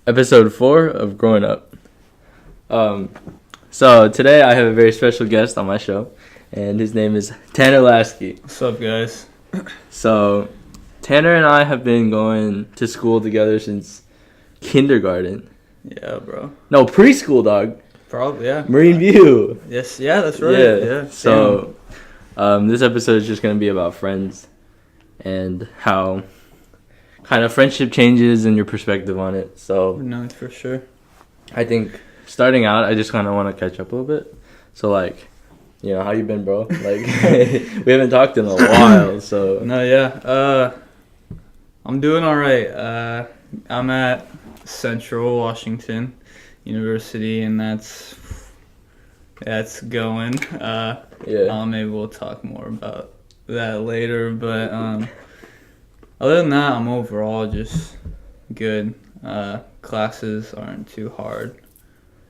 Episode 4 of Growing Up. So today I have a very special guest on my show, and his name is Tanner Lasky. What's up, guys? So Tanner and I have been going to school together since kindergarten. Yeah, bro. No, preschool, dog. Probably, yeah. Marine View. Yes, yeah, that's right. Yeah. So this episode is just going to be about friends and how kind of friendship changes and your perspective on it. So No, for sure. I think starting out, I just kind of want to catch up a little bit. So how you been, bro? We haven't talked in a while, so. No, yeah. I'm doing all right. I'm at Central Washington University, and that's going. Maybe we'll talk more about that later, but other than that, I'm overall just good. Classes aren't too hard.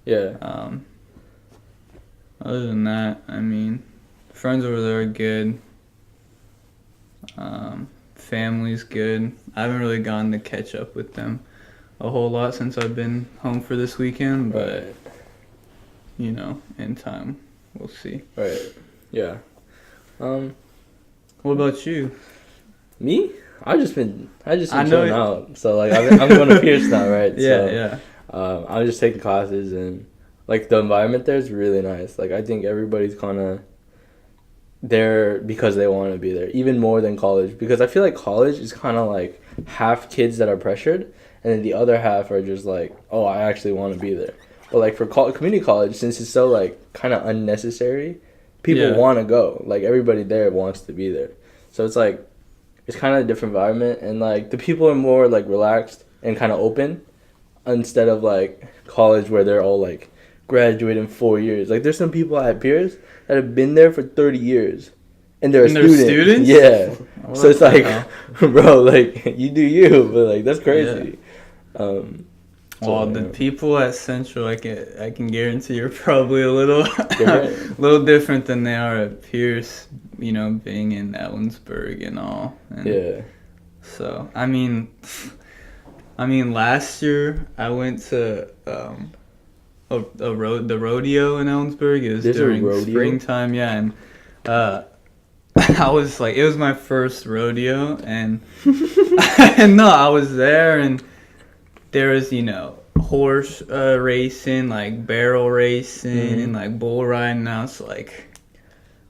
Yeah. Other than that, I mean, friends over there are good. Family's good. I haven't really gotten to catch up with them a whole lot since I've been home for this weekend, but, in time, we'll see. Right. Yeah. What about you? Me? I've just been chilling out. So I'm going to Pierce now, right? Yeah. I'm just taking classes, and the environment there is really nice. I think everybody's kind of there because they want to be there, even more than college. Because I feel like college is kind of half kids that are pressured, and then the other half are just oh, I actually want to be there. But for community college, since it's so kind of unnecessary, people want to go. Everybody there wants to be there. So it's kind of a different environment, and the people are more relaxed and kind of open, instead of college where they're all graduate in 4 years. There's some people at Pierce that have been there for 30 years, and they're students. Yeah. So it's bro, you do you, but that's crazy. Yeah. The people at Central, I can guarantee you're probably a little little different than they are at Pierce, being in Ellensburg and all. And yeah. So, I mean, last year I went to the rodeo in Ellensburg. It was during springtime, yeah, and I was it was my first rodeo, and no, I was there, and there was horse racing, barrel racing, and bull riding. And I was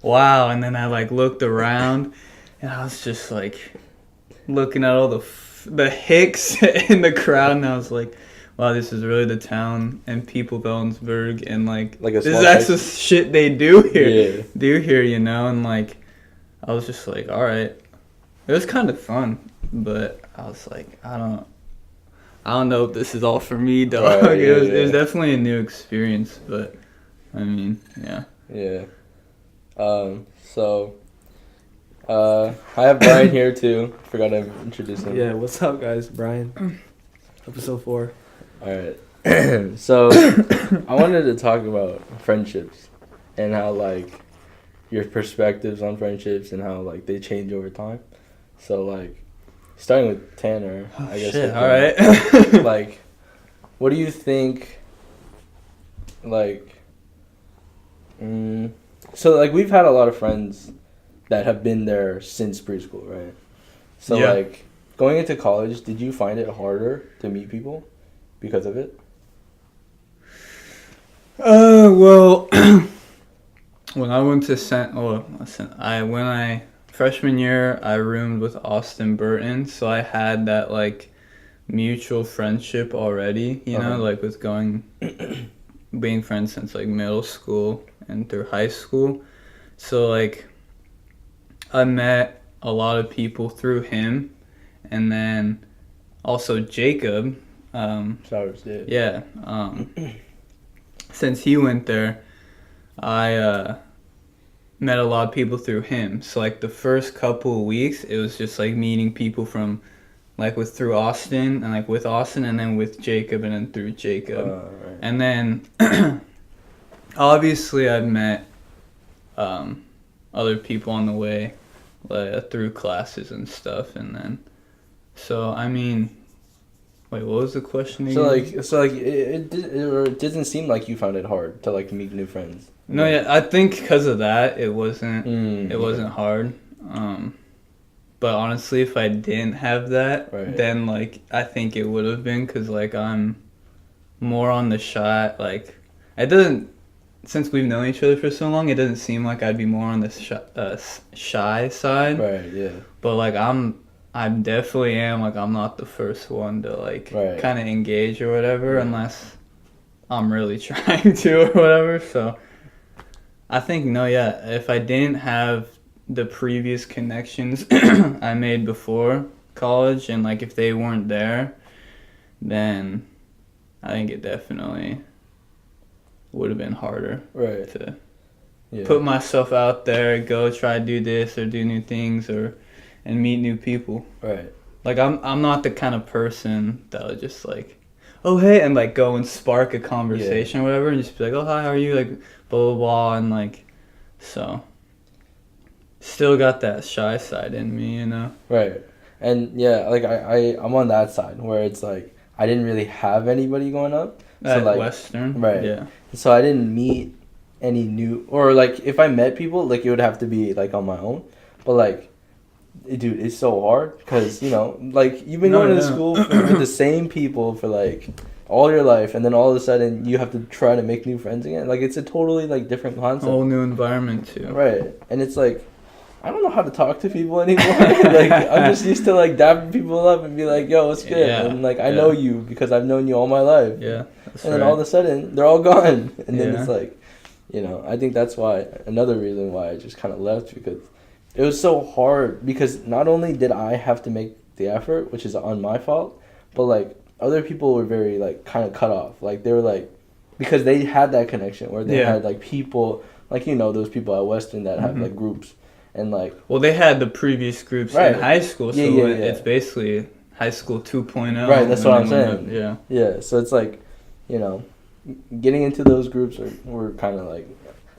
wow, and then I looked around, and I was just looking at all the hicks in the crowd, and I was wow, this is really the town and people of Ellensburg, and this is actually shit they do here. And I was just all right. It was kind of fun, but I was I don't know if this is all for me, dog. Right, yeah, it was definitely a new experience, but I mean, yeah. Yeah. I have Brian here too. Forgot to introduce him. Yeah, what's up, guys? Brian. Episode 4. All right. So I wanted to talk about friendships and how your perspectives on friendships and how they change over time. So starting with Tanner, I guess. Shit, all right. What do you think? So we've had a lot of friends that have been there since preschool, right? So going into college, did you find it harder to meet people because of it? Well, when I went to freshman year, I roomed with Austin Burton, so I had that mutual friendship already, with being friends since middle school and through high school. So I met a lot of people through him, and then also Jacob. Yeah. Since he went there, I met a lot of people through him. So the first couple of weeks, it was just meeting people from through Austin, and with Austin, and then with Jacob, and then through Jacob. Right. And then obviously I've met other people on the way, through classes and stuff, and then so I mean Wait, what was the question So again? it didn't seem like you found it hard to like meet new friends. No, yeah, I think because of that, it wasn't Okay. hard. But honestly, if I didn't have that, Right. then like I think it would have been because like I'm more on the shy. Like it doesn't. Since we've known each other for so long, it doesn't seem like I'd be more on the shy side. Right. Yeah. But like I definitely am. Like I'm not the first one to like Right. kind of engage or whatever, Right. unless I'm really trying to or whatever. So I think no, yeah. If I didn't have the previous connections I made before college, and like if they weren't there, then I think it definitely would have been harder Right. to Yeah. put myself out there, go try to do this or do new things and meet new people. Right. Like I'm not the kind of person that would just like, oh hey, and like go and spark a conversation or whatever, and just be like, oh hi, how are you, like blah blah blah, and like, so still got that shy side in me, you know. Right. And yeah, like I'm on that side where it's like I didn't really have anybody going up. So At like Western, right. yeah. So I didn't meet any new, or like if I met people, like it would have to be like on my own. But like, dude, it's so hard because you know, like you've been going to school with the same people for like all your life, and then all of a sudden you have to try to make new friends again. Like it's a totally like different concept. Whole new environment too. Right, and it's like I don't know how to talk to people anymore. Like I'm just used to like dapping people up and be like, "Yo, what's good?" Yeah, And like I know you because I've known you all my life. Yeah, that's And then all of a sudden they're all gone, and then Yeah. it's like, you know, I think that's why another reason why I just kind of left, because it was so hard, because not only did I have to make the effort, which is on my fault, but like other people were very like kind of cut off. Like they were like, because they had that connection where they had like people, like you know those people at Western that have like groups. And like, well, they had the previous groups in high school, so it's basically high school 2.0. Right, that's what I'm saying. Yeah. Yeah, so it's like, you know, getting into those groups were kind of like,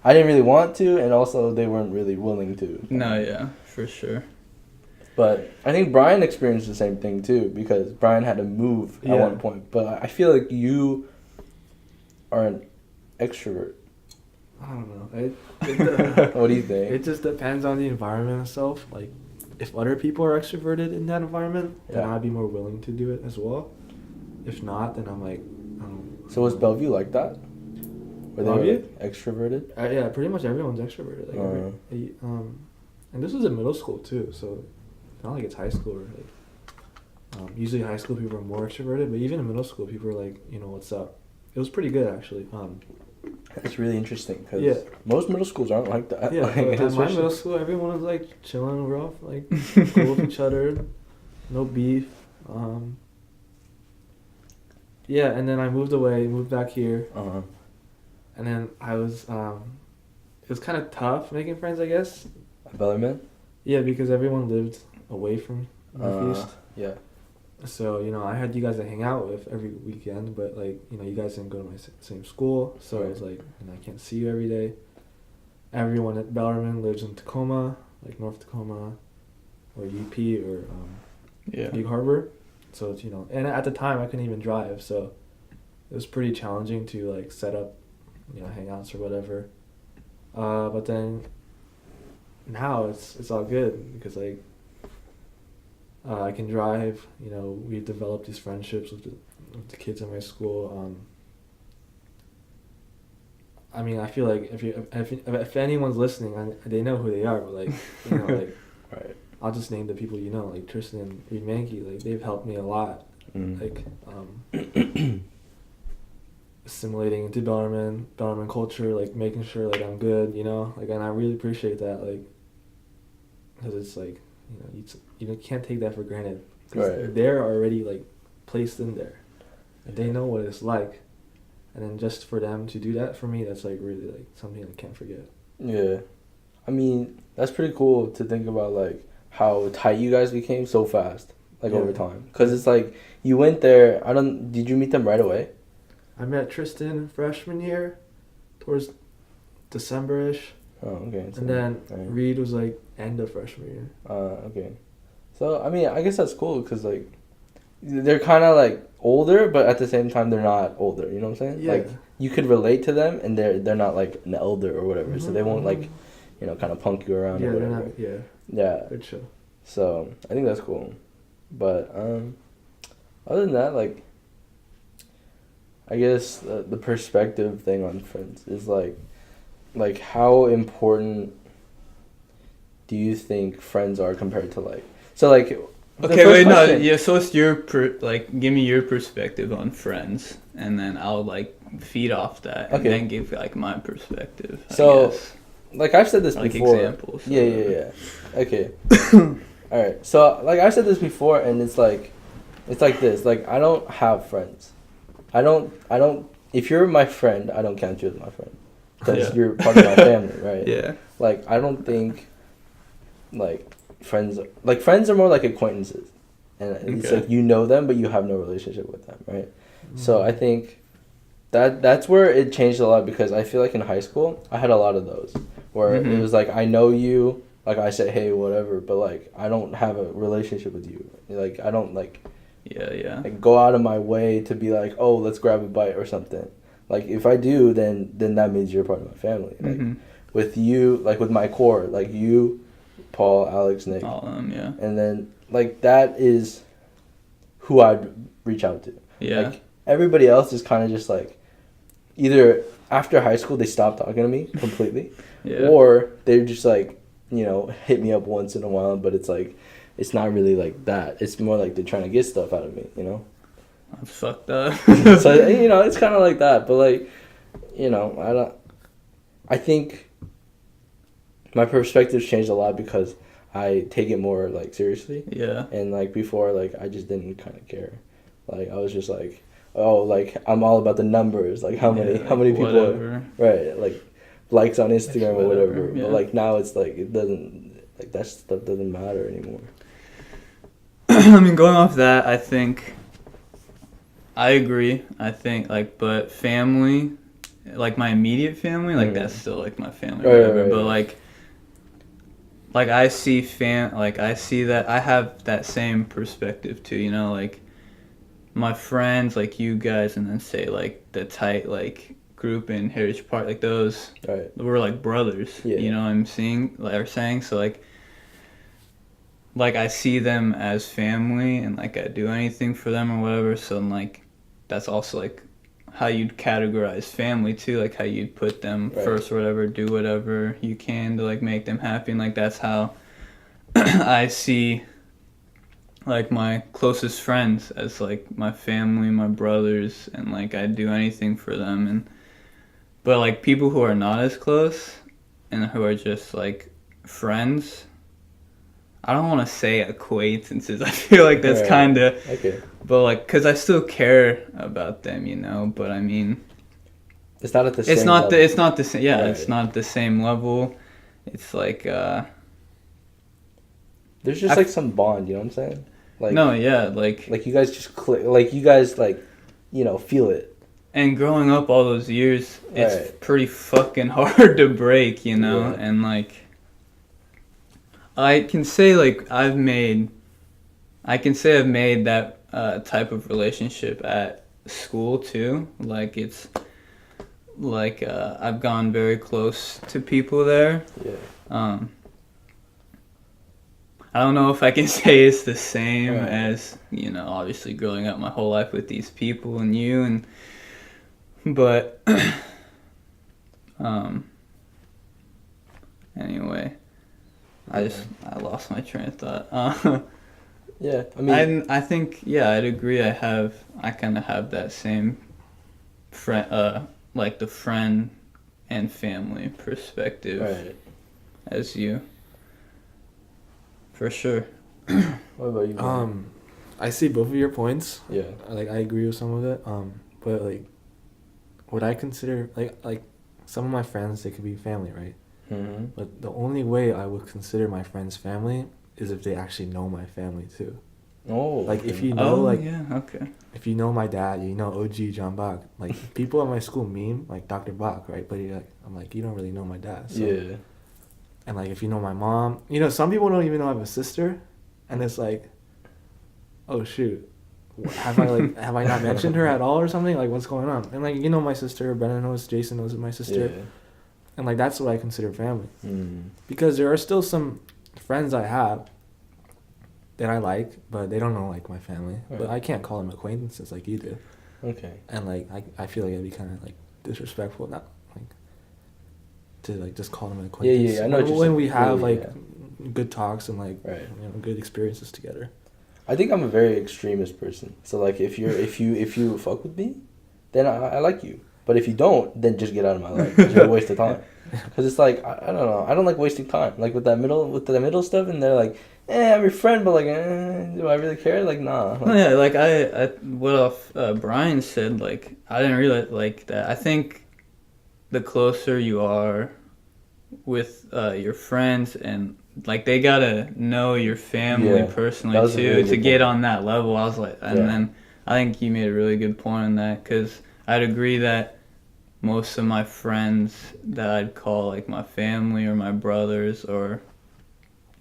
I didn't really want to, and also they weren't really willing to. No, yeah, for sure. But I think Brian experienced the same thing too, because Brian had to move at one point. But I feel like you are an extrovert. I don't know. What do you think? It just depends on the environment itself. Like, if other people are extroverted in that environment, then I'd be more willing to do it as well. If not, then I'm like, So was Bellevue like that? Were they like extroverted? Yeah, pretty much everyone's extroverted. Like, and this was in middle school too, so it's not like it's high school. Or like, usually high school people are more extroverted, but even in middle school, people are like, you know, what's up? It was pretty good actually. It's really interesting because most middle schools aren't like that. Yeah, like, at my middle school, everyone was like chilling, rough, like cool with each other, no beef. Yeah, and then I moved back here, and then I was, it was kind of tough making friends, I guess. At Bellarmine? Yeah, because everyone lived away from Northeast. Yeah. So, you know, I had you guys to hang out with every weekend, but, like, you know, you guys didn't go to my same school, so I was like, you know, I can't see you every day. Everyone at Bellarmine lives in Tacoma, like North Tacoma, or UP, or Big Harbor. So, it's, you know, and at the time I couldn't even drive, so it was pretty challenging to, like, set up, you know, hangouts or whatever. But then now it's all good because, like, I can drive. You know, we've developed these friendships with the kids in my school. I mean, I feel like if anyone's listening, they know who they are. But like, you know, like, right. I'll just name the people you know, like Tristan and Reed Mankey. Like they've helped me a lot. Like assimilating into Bellarmine culture, like making sure like I'm good. You know, like, and I really appreciate that. Like, because it's like, you know, you can't take that for granted. Because they're already, like, placed in there. And they know what it's like. And then just for them to do that for me, that's, like, really, like, something I can't forget. Yeah. I mean, that's pretty cool to think about, like, how tight you guys became so fast, like, over time. Because it's like, you went there, did you meet them right away? I met Tristan freshman year, towards December-ish. Oh, okay. And then Reed was, like, end of freshman year. Okay. So, I mean, I guess that's cool because, like, they're kind of like older, but at the same time they're not older. You know what I'm saying? Yeah. Like you could relate to them, and they're not like an elder or whatever, so they won't like, kind of punk you around or whatever. Not, yeah. Yeah. Good show. So I think that's cool, but other than that, like, I guess the perspective thing on friends is like how important do you think friends are compared to like Okay, wait, no, yeah, so it's give me your perspective on friends, and then I'll, like, feed off that, and then give, like, my perspective, so, I guess. Like, I've said this before. Examples. Yeah. Okay. Alright, so, like, I've said this before, and it's like this, like, I don't have friends. I don't, if you're my friend, I don't count you as my friend. Because you're part of my family, right? Yeah. Like, I don't think, like, friends are more like acquaintances, and it's like you know them but you have no relationship with them, right? So I think that's where it changed a lot, because I feel like in high school I had a lot of those where it was like I know you, like I say hey whatever, but like I don't have a relationship with you, like I don't like like go out of my way to be like, oh, let's grab a bite or something. Like if I do, then that means you're part of my family. Like with you, like with my core, like you, Paul, Alex, Nick. All of them, yeah. And then, like, that is who I'd reach out to. Yeah. Like, everybody else is kind of just, like, either after high school they stop talking to me completely, or they're just, like, hit me up once in a while, but it's, like, it's not really, like, that. It's more like they're trying to get stuff out of me, That's fucked up. So, it's kind of like that, but, like, I think my perspective's changed a lot because I take it more, like, seriously. Yeah. And, like, before, like, I just didn't kind of care. Like, I was just like, oh, like, I'm all about the numbers. Like, how many people, whatever. Right, like, likes on Instagram or whatever. Yeah. But, like, now it's, like, it doesn't, like, that stuff doesn't matter anymore. I mean, going off that, I think, I agree. I think, like, but family, like, my immediate family, like, that's still, like, my family or whatever. Right. But, like, I see that, I have that same perspective too, like, my friends, like you guys, and then say, like, the tight, like, group in Heritage Park, like, those, we're, like, brothers, you know what I'm saying, so, like, I see them as family, and, like, I do anything for them or whatever, so, like, that's also, like, how you'd categorize family too, like how you'd put them first or whatever, do whatever you can to like make them happy, and like that's how I see like my closest friends as like my family, my brothers, and like I'd do anything for them. But like people who are not as close and who are just like friends, I don't want to say acquaintances. I feel like that's kind of... Okay. But, like, because I still care about them, But, I mean... It's not at the same level. It's not the same... Yeah, it's not at the same level. It's, like, There's just, like, some bond, you know what I'm saying? Like, no, yeah, like... Like, you guys just click... Like, you guys, like, feel it. And growing up all those years, it's pretty fucking hard to break, Yeah. And, like... I can say I've made that type of relationship at school too. Like it's like I've gone very close to people there. Yeah. I don't know if I can say it's the same as obviously growing up my whole life with these people and you but anyway. I lost my train of thought. Yeah, I mean... I think, I'd agree. I kind of have that same friend, like the friend and family perspective as you. For sure. What about you, man? I see both of your points. Yeah. Like, I agree with some of it. But, like, what I consider, like, some of my friends, they could be family, right? Mm-hmm. But the only way I would consider my friends family is if they actually know my family too. Oh. Like if you know okay. If you know my dad, you know OG John Bach. Like people at my school meme like Dr. Bach, right? But I'm like, you don't really know my dad. So. Yeah. And like if you know my mom, some people don't even know I have a sister, and it's like, oh shoot, have I not mentioned her at all or something? Like, what's going on? And like, you know, my sister, Brennan knows, Jason knows my sister, Yeah. and like that's what I consider family. Mm. Because there are still some friends I have that I like, but they don't know like my family. Right. But I can't call them acquaintances like you do. Okay. And like I feel like it'd be kind of like disrespectful, not like to like just call them an acquaintance. Yeah, I know what you're when saying. we have Yeah, like yeah. good talks and like Right. you know, good experiences together. I think I'm a very extremist person. So like if you fuck with me, then I like you. But if you don't, then just get out of my life. You're a waste of time. Because it's like I don't know. I don't like wasting time. Like with the middle stuff, and they're like, I'm your friend, but like, do I really care? Like, nah. Like, Yeah, like what Brian said, like I didn't realize like that. I think the closer you are with your friends, and like they gotta know your family personally too really to get point. on that level. I was like, and then I think you made a really good point on that, because I'd agree that most of my friends that I'd call like my family or my brothers or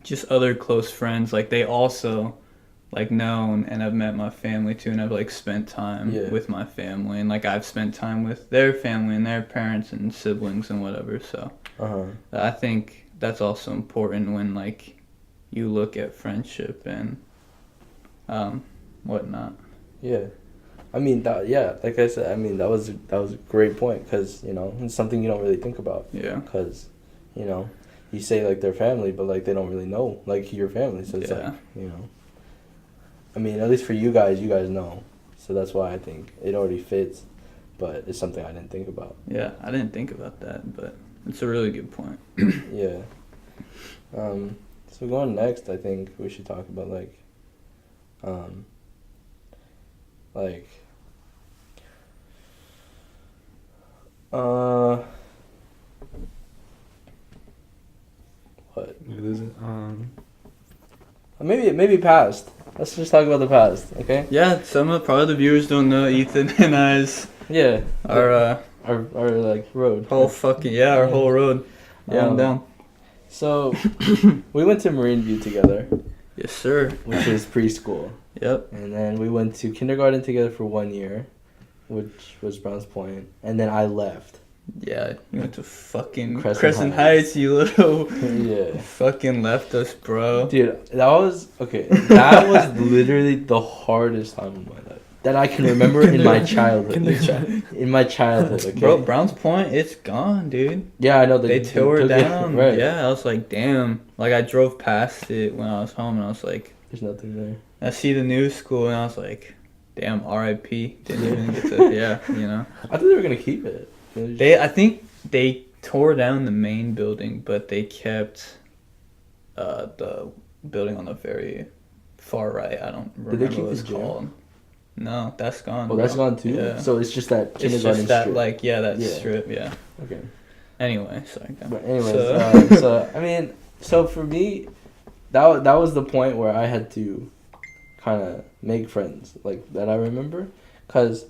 just other close friends, like they also like known and have met my family too, and I've like spent time with my family, and like I've spent time with their family and their parents and siblings and whatever. So I think that's also important when like you look at friendship and whatnot. Yeah. I mean, like I said, I mean, that was a great point, because, you know, it's something you don't really think about. Yeah. Because, you know, you say, like, they're family, but, like, they don't really know, like, your family. So it's like, you know. I mean, at least for you guys know. So that's why I think it already fits. But it's something I didn't think about. Yeah, I didn't think about that, but it's a really good point. Yeah. So going next, I think we should talk about, like, what? Maybe past. Let's just talk about the past, okay? Yeah, probably the viewers don't know Ethan and I's. Yeah. Our like road. Whole fucking our whole road. Yeah, I'm down. So we went to Marine View together. Yes, sir. Which is preschool. Yep. And then we went to kindergarten together for 1 year, which was Browns Point. And then I left. Yeah, you went to fucking Crescent Heights, you little fucking left us, bro. Dude, that was literally the hardest time of my life that I can remember in my childhood. In my childhood, okay? Bro, Browns Point, it's gone, dude. Yeah, I know. They tore it down. Right. Yeah, I was like, damn. Like, I drove past it when I was home, and I was like... There's nothing there. I see the new school, and I was like, damn, R.I.P. Didn't even get to... you know? I thought they were going to keep it. I think they tore down the main building, but they kept the building on the very far right. I don't remember what it's called. No, that's gone. Oh, that's gone too? Yeah. So it's just that kindergarten strip. It's just that, strip. like, that strip, yeah. Okay. Anyway, sorry. But anyways, so I mean, so for me, that was the point where I had to kind of make friends, like, that I remember. Because...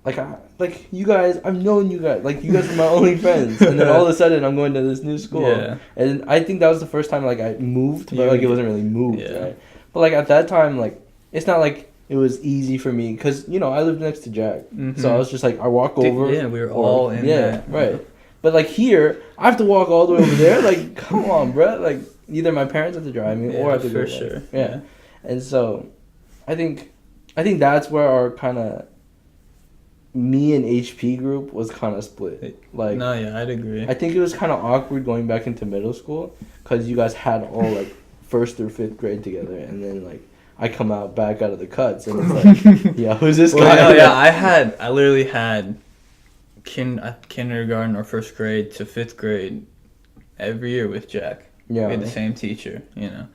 Like you guys, I've known you guys. Like, you guys are my only friends, and then all of a sudden I'm going to this new school. Yeah. And I think that was the first time like I moved, but like it wasn't really moved, right? But like at that time, like it's not like it was easy for me, because you know I lived next to Jack, so I was just like I walk over. Yeah, we were all in there. Right. But like here, I have to walk all the way over there. Like, come on, bro. Like either my parents have to drive me, or I have to go. For sure. Yeah. And so, I think that's where our kind of me and HP group was kind of split. Like, no, yeah, I'd agree. I think it was kind of awkward going back into middle school, because you guys had all like 1st through 5th grade together, and then like I come back out of the cuts, and it's like, yeah, who's this guy? No, yeah, I literally had kindergarten or 1st grade to 5th grade every year with Jack. Yeah, we had the same teacher, you know,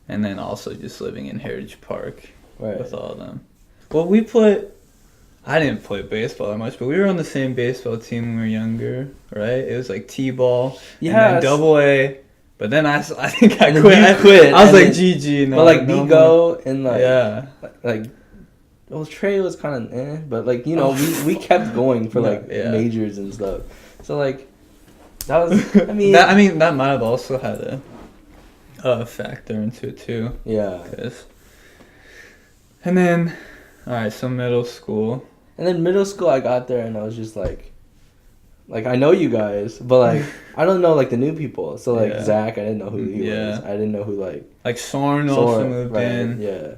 and then also just living in Heritage Park with all of them. Well, I didn't play baseball that much, but we were on the same baseball team when we were younger, right? It was like T-ball, and then Double-A. But then I think I quit. You quit. I was like, GG. No, but like Bigo and like like well, Trey was kind of but like, you know, we kept going for like majors and stuff. So like that was I mean that might have also had a factor into it too. Yeah. And then, alright, so middle school. And then middle school, I got there and I was just like I know you guys, but like I don't know like the new people. So like Zach, I didn't know who he was. I didn't know who like Soren also moved in. Yeah.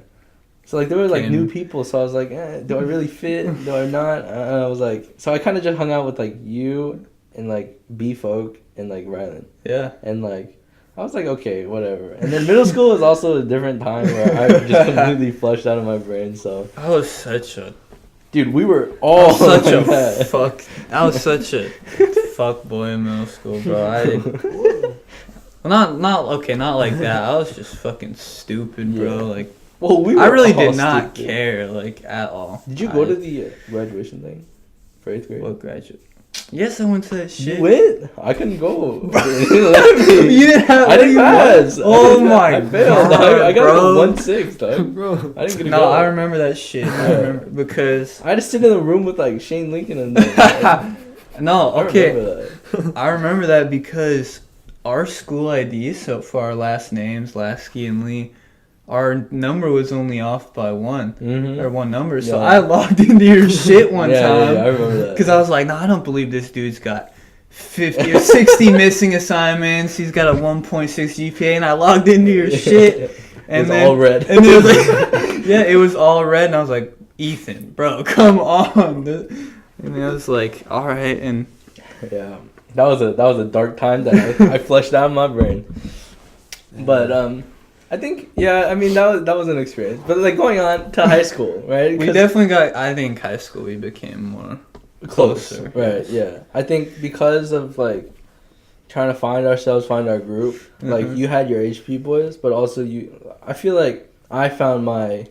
So like there were like new people. So I was like, do I really fit? Do I not? I was like, so I kind of just hung out with like you and like B folk and like Rylan. Yeah. And like I was like, okay, whatever. And then middle school was also a different time where I just completely flushed out of my brain. So I was such a dude, we were all such a fuck. I was such a fuck boy in middle school, bro. I didn't. Well, not like that. I was just fucking stupid, bro. Like, well, I really did not care, like, at all. Did you go to the graduation thing for 8th grade? What graduate? Yes, I went to that shit. You went? I couldn't go. You didn't have. I didn't pass. Oh my I failed. God, I got bro. 1-6, dog. Bro, I didn't get to go. No, I remember that shit. I remember because I had to sit in the room with like Shane Lincoln and them. No, okay. I remember that because our school ID, so for our last names, Lasky and Lee, our number was only off by one or one number. So I logged into your shit one time. Yeah, I remember that. Because I was like, no, I don't believe this dude's got 50 or 60 missing assignments. He's got a 1.6 GPA, and I logged into your shit. And it was all red. And it was like, yeah, it was all red, and I was like, Ethan, bro, come on. And I was like, all right, and yeah, that was a dark time that I flushed out of my brain. But I think I mean that was an experience. But like going on to high school, right? We definitely got. I think high school we became more closer. Right? Yeah, I think because of like trying to find ourselves, find our group. Like you had your HP boys, but also I feel like I found my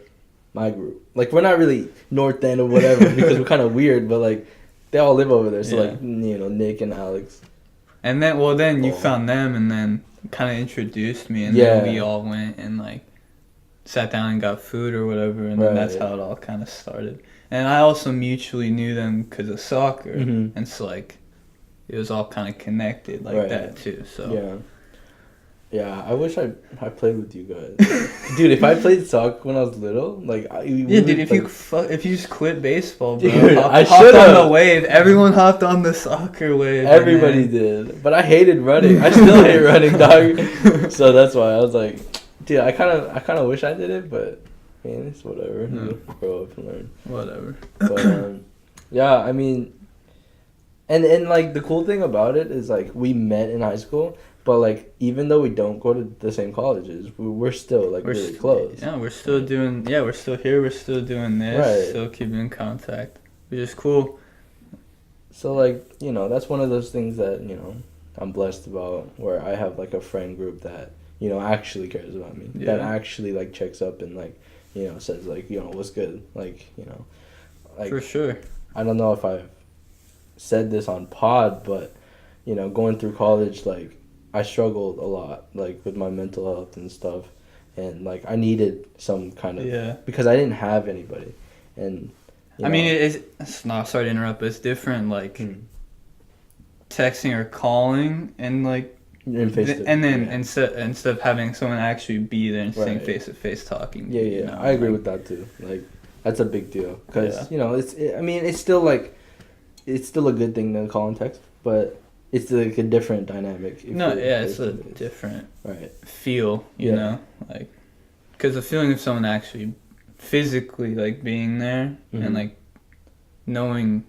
group. Like we're not really North End or whatever because we're kind of weird, but like they all live over there. So like Nick and Alex. And then you found them, and then kind of introduced me, and then we all went and like sat down and got food or whatever, and then that's how it all kind of started. And I also mutually knew them because of soccer, and so like it was all kind of connected like that too. So yeah, I wish I played with you guys, dude. If I played soccer when I was little, like dude, if you just quit baseball, bro, dude, I hopped on the wave. Everyone hopped on the soccer wave. Everybody did, but I hated running. I still hate running, dog. So that's why I was like, dude, I kind of wish I did it, but man, it's whatever. You grow up and learn. Whatever. But yeah, I mean, and like the cool thing about it is like we met in high school. But like, even though we don't go to the same colleges, we're still like really close. Yeah, we're still doing. Yeah, we're still here. We're still doing this. Right. Still keeping in contact, which is cool. So like, that's one of those things that I'm blessed about, where I have like a friend group that actually cares about me, that actually like checks up and like says like what's good, like like for sure. I don't know if I've said this on pod, but going through college, like I struggled a lot, like with my mental health and stuff, and like I needed some kind of because I didn't have anybody, and I mean it's not, sorry to interrupt, but it's different like texting or calling and like and then instead of having someone actually be there and sitting face to face talking. I agree with that too. Like that's a big deal because it's still like it's still a good thing to call and text, but it's like a different dynamic. It's a different feel, you know, like because the feeling of someone actually physically like being there and like knowing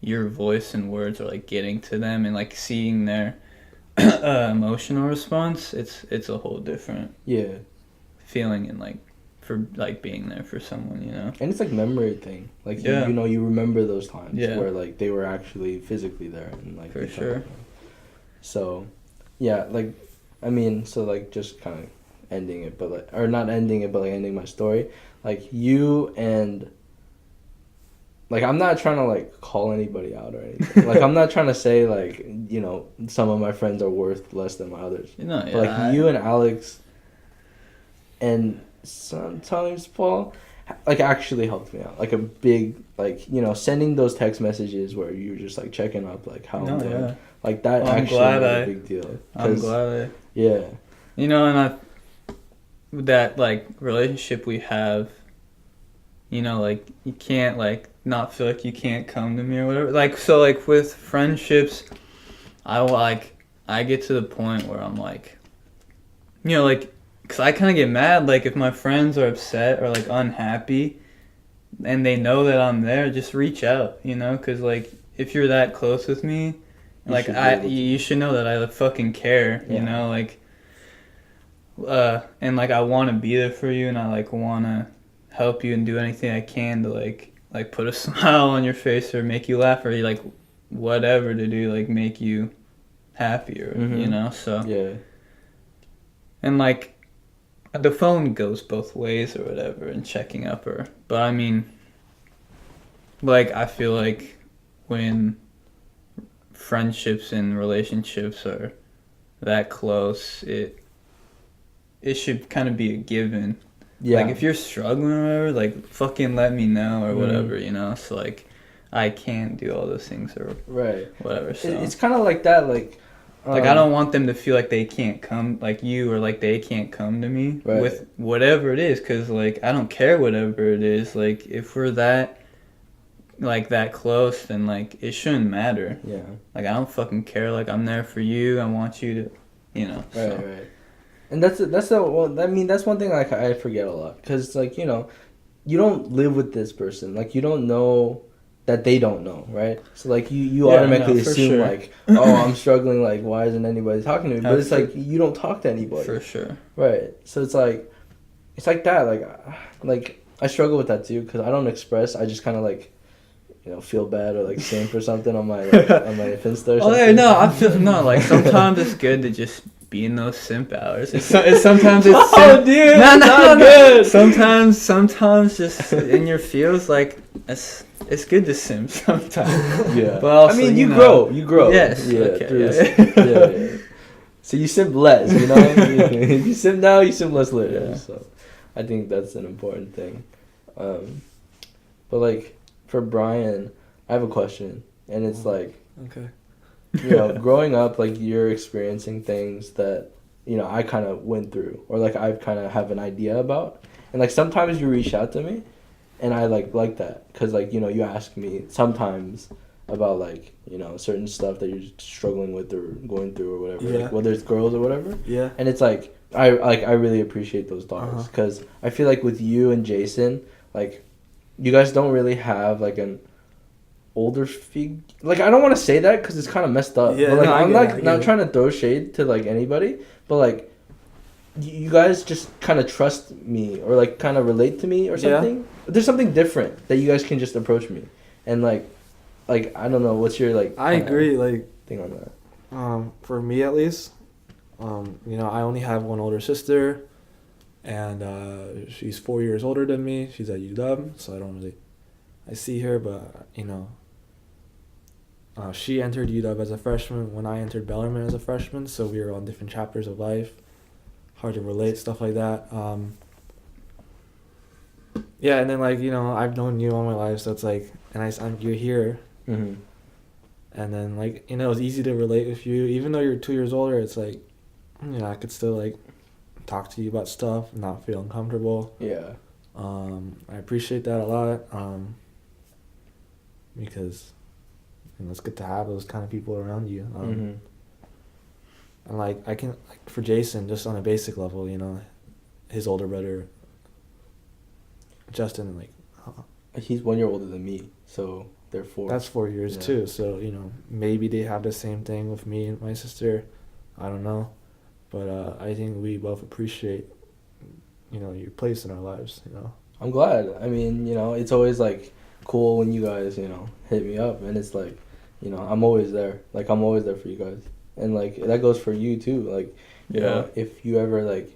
your voice and words are like getting to them and like seeing their emotional response, it's a whole different feeling and like for like being there for someone, and it's like memory thing, like you remember those times where like they were actually physically there and like for sure. So like I mean, so like just kind of ending it, but like, or not ending it, but like ending my story, like you and like I'm not trying to like call anybody out or anything. Like I'm not trying to say like some of my friends are worth less than my others. But like you and Alex and sometimes Paul like actually helped me out, like a big like sending those text messages where you're just like checking up like how I'm doing. Like that actually was a big deal. I'm glad and that like relationship we have you know, like, you can't, like, not feel like you can't come to me or whatever. Like, so, like, with friendships, I get to the point where I'm like, you know, like, because I kind of get mad, like, if my friends are upset or, like, unhappy, and they know that I'm there, just reach out, you know, because, like, if you're that close with me, like, you should know that I fucking care, you know, like, and, like, I want to be there for you, and I, like, want to help you and do anything I can to, like put a smile on your face or make you laugh or, like, whatever to do, like, make you happier, you know, so. Yeah. And, like, the phone goes both ways or whatever and checking up her. But, I mean, like, I feel like when friendships and relationships are that close, it should kind of be a given. Yeah. Like, if you're struggling or whatever, like, fucking let me know or whatever, you know? So, like, I can't do all those things or whatever. So. It's kind of like that, like... Like, I don't want them to feel like they can't come, like you, or like they can't come to me with whatever it is, because, like, I don't care whatever it is. Like, if we're that, like, that close, then, like, it shouldn't matter. Yeah. Like, I don't fucking care. Like, I'm there for you. I want you to, you know. Right. And that's one thing, like, I forget a lot, because, like, you know, you don't live with this person. Like, you don't know that they don't know, right? So, like, you automatically assume, like, oh, I'm struggling, like, why isn't anybody talking to me? But it's like, you don't talk to anybody. For sure. Right. So it's like that, like, I struggle with that, too, because I don't express, I just kind of, like, you know, feel bad or, like, simp or something on my, like, on my Finsta or something. Oh, yeah, like, sometimes it's good to just be in those simp hours. Sometimes it's simp. Dude, no, good. Sometimes just in your feels, like, it's good to simp sometimes. Yeah. But also, I mean, you grow. Yes. Yeah. Okay, Yeah. So you simp less, you know? If you simp now, you simp less later. Yeah. So I think that's an important thing. But, like, for Brian, I have a question. And it's like... Okay. You know, growing up, like, you're experiencing things that, you know, I kind of went through. Or, like, I kind of have an idea about. And, like, sometimes you reach out to me. And I, like that. Because, like, you know, you ask me sometimes about, like, you know, certain stuff that you're struggling with or going through or whatever. Yeah. Like, whether it's girls or whatever. Yeah. And it's, like, I really appreciate those talks. Because I feel like with you and Jason, like, you guys don't really have, like, an older figure. Like, I don't want to say that because it's kind of messed up. Yeah, but, like, no, I'm not trying to throw shade to, like, anybody. But, like, you guys just kind of trust me or, like, kind of relate to me or something. Yeah. There's something different that you guys can just approach me. And, like I don't know, what's your, like... I agree, like... thing on that? For me, at least, you know, I only have one older sister. And she's 4 years older than me. She's at UW, so I see her, but, you know... she entered UW as a freshman when I entered Bellarmine as a freshman, so we were on different chapters of life. Hard to relate, stuff like that. Yeah, and then, like, you know, I've known you all my life, so it's like, and you're here. Mm-hmm. And then, like, you know, it's easy to relate with you. Even though you're 2 years older, it's like, you know, I could still, like, talk to you about stuff and not feel uncomfortable. Yeah. I appreciate that a lot. Because, you know, it's good to have those kind of people around you. And, like, I can, like, for Jason, just on a basic level, you know, his older brother, Justin, like... He's 1 year older than me, so they're 4. That's 4 years, too. So, you know, maybe they have the same thing with me and my sister. I don't know. But I think we both appreciate, you know, your place in our lives, you know. I'm glad. I mean, you know, it's always, like, cool when you guys, you know, hit me up. And it's like, you know, I'm always there. Like, I'm always there for you guys. And, like, that goes for you, too. Like, you know, if you ever, like...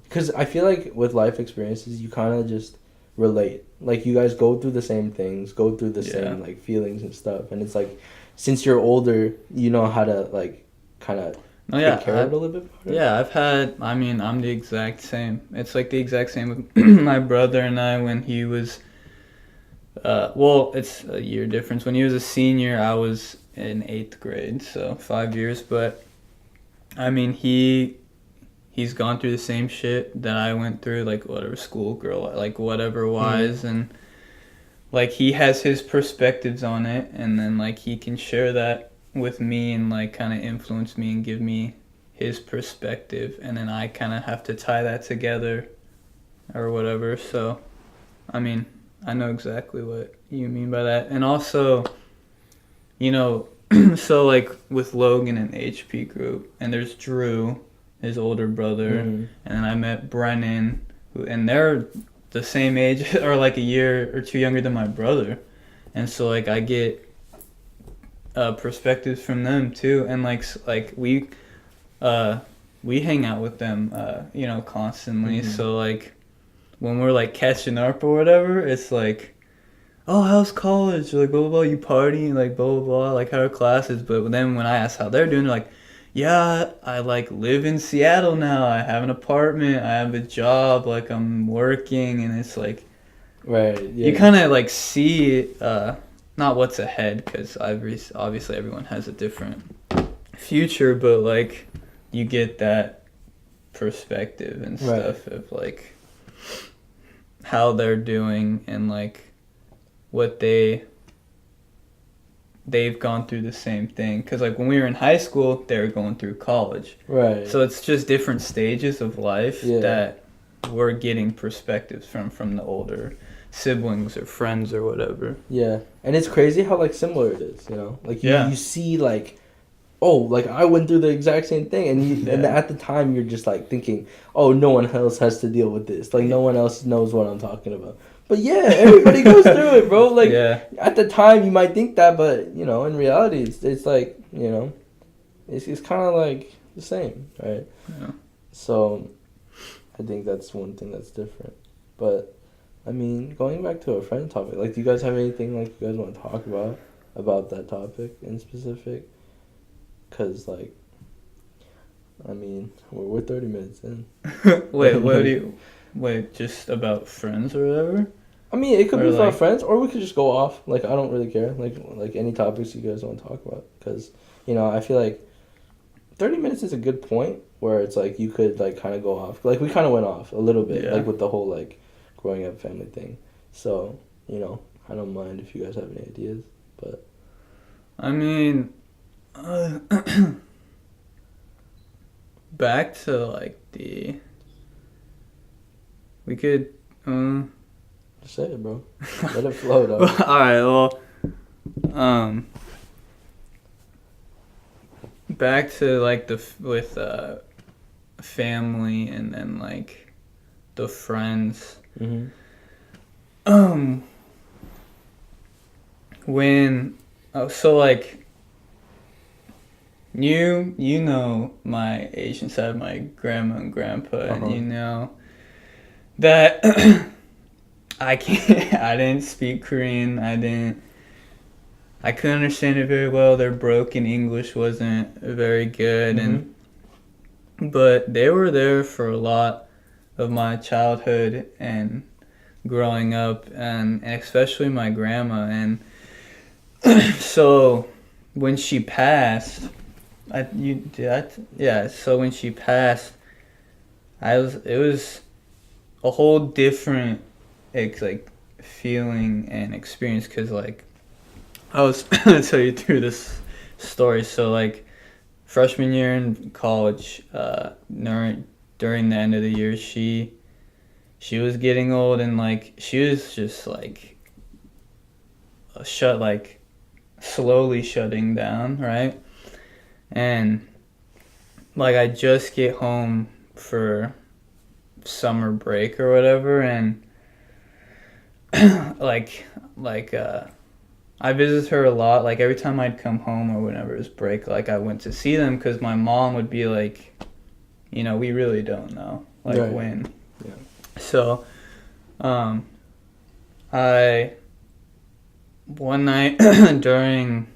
Because I feel like with life experiences, you kind of just relate. Like, you guys go through the same things, go through the same, like, feelings and stuff. And it's like, since you're older, you know how to, like, kind of take care of it a little bit better. Yeah, I'm the exact same. It's, like, the exact same with my brother and I when he was... well, it's a year difference. When he was a senior, I was in 8th grade, so 5 years. But, I mean, he's gone through the same shit that I went through, like, whatever, schoolgirl, like, whatever wise. And like he has his perspectives on it, and then like he can share that with me and like kind of influence me and give me his perspective, and then I kind of have to tie that together or whatever. So I mean, I know exactly what you mean by that. And also, you know, so like with Logan and the HP group, and there's Drew, his older brother, and then I met Brennan, and they're the same age or like a year or two younger than my brother. And so like I get perspectives from them too, and like we hang out with them you know, constantly. So like when we're like catching up or whatever, it's like, oh, how's college? Like, blah, blah, blah, you partying? Like, blah, blah, blah, like, how are classes? But then when I ask how they're doing, they're like, yeah, I, like, live in Seattle now. I have an apartment. I have a job. Like, I'm working. And it's like, right, yeah. You kind of, like, see, not what's ahead, because obviously everyone has a different future, but, like, you get that perspective and stuff of, like, how they're doing and, like, what they've gone through the same thing, because like when we were in high school they were going through college, right? So it's just different stages of life that we're getting perspectives from the older siblings or friends or whatever. Yeah, and it's crazy how like similar it is, you know, like you see like, oh, like I went through the exact same thing, and and at the time you're just like thinking, oh, no one else has to deal with this, like no one else knows what I'm talking about. But yeah, everybody goes through it, bro. Like, at the time you might think that, but, you know, in reality, it's like, you know, it's kind of like the same, right? Yeah. So, I think that's one thing that's different. But, I mean, going back to a friend topic, like, do you guys have anything, like, you guys want to talk about that topic in specific? Because, like, I mean, we're 30 minutes in. Wait, just about friends or whatever? I mean, it could be for our friends, or we could just go off. Like, I don't really care. Like any topics you guys want to talk about. Because, you know, I feel like 30 minutes is a good point where it's like you could, like, kind of go off. Like, we kind of went off a little bit, like, with the whole, like, growing up family thing. So, you know, I don't mind if you guys have any ideas, but... I mean, back to, like, we could, Just say it, bro. Let it flow, dog. Alright, well, back to, like, with family and then, like, the friends. So, like, you know my Asian side, my grandma and grandpa, and you know that I didn't speak Korean. I couldn't understand it very well. Their broken English wasn't very good, but they were there for a lot of my childhood and growing up, and especially my grandma. And so when she passed, so when she passed, it was a whole different like feeling and experience, because like I was gonna tell you through this story. So like freshman year in college, during the end of the year, she was getting old, and like she was just like slowly shutting down, right? And like I just get home for summer break or whatever, and I visit her a lot. Like every time I'd come home or whenever it was break, like I went to see them, because my mom would be like, you know, we really don't know, like when. Yeah. So, one night during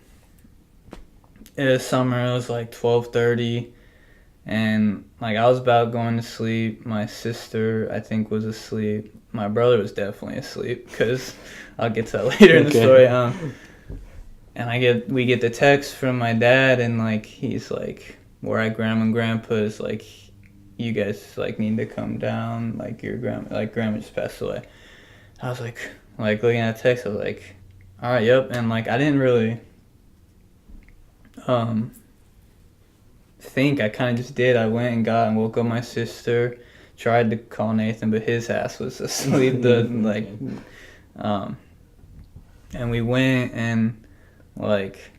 summer, it was like 12:30, and like I was about going to sleep. My sister, I think, was asleep. My brother was definitely asleep, because I'll get to that later in the story. And we get the text from my dad, and like he's like, "We're at Grandma and Grandpa's. Like, you guys like need to come down. Like your grandma just passed away." I was like, like looking at the text, I was like, all right, yep. And like I didn't really think. I kind of just did. I went and woke up my sister, tried to call Nathan, but his ass was asleep. And we went and like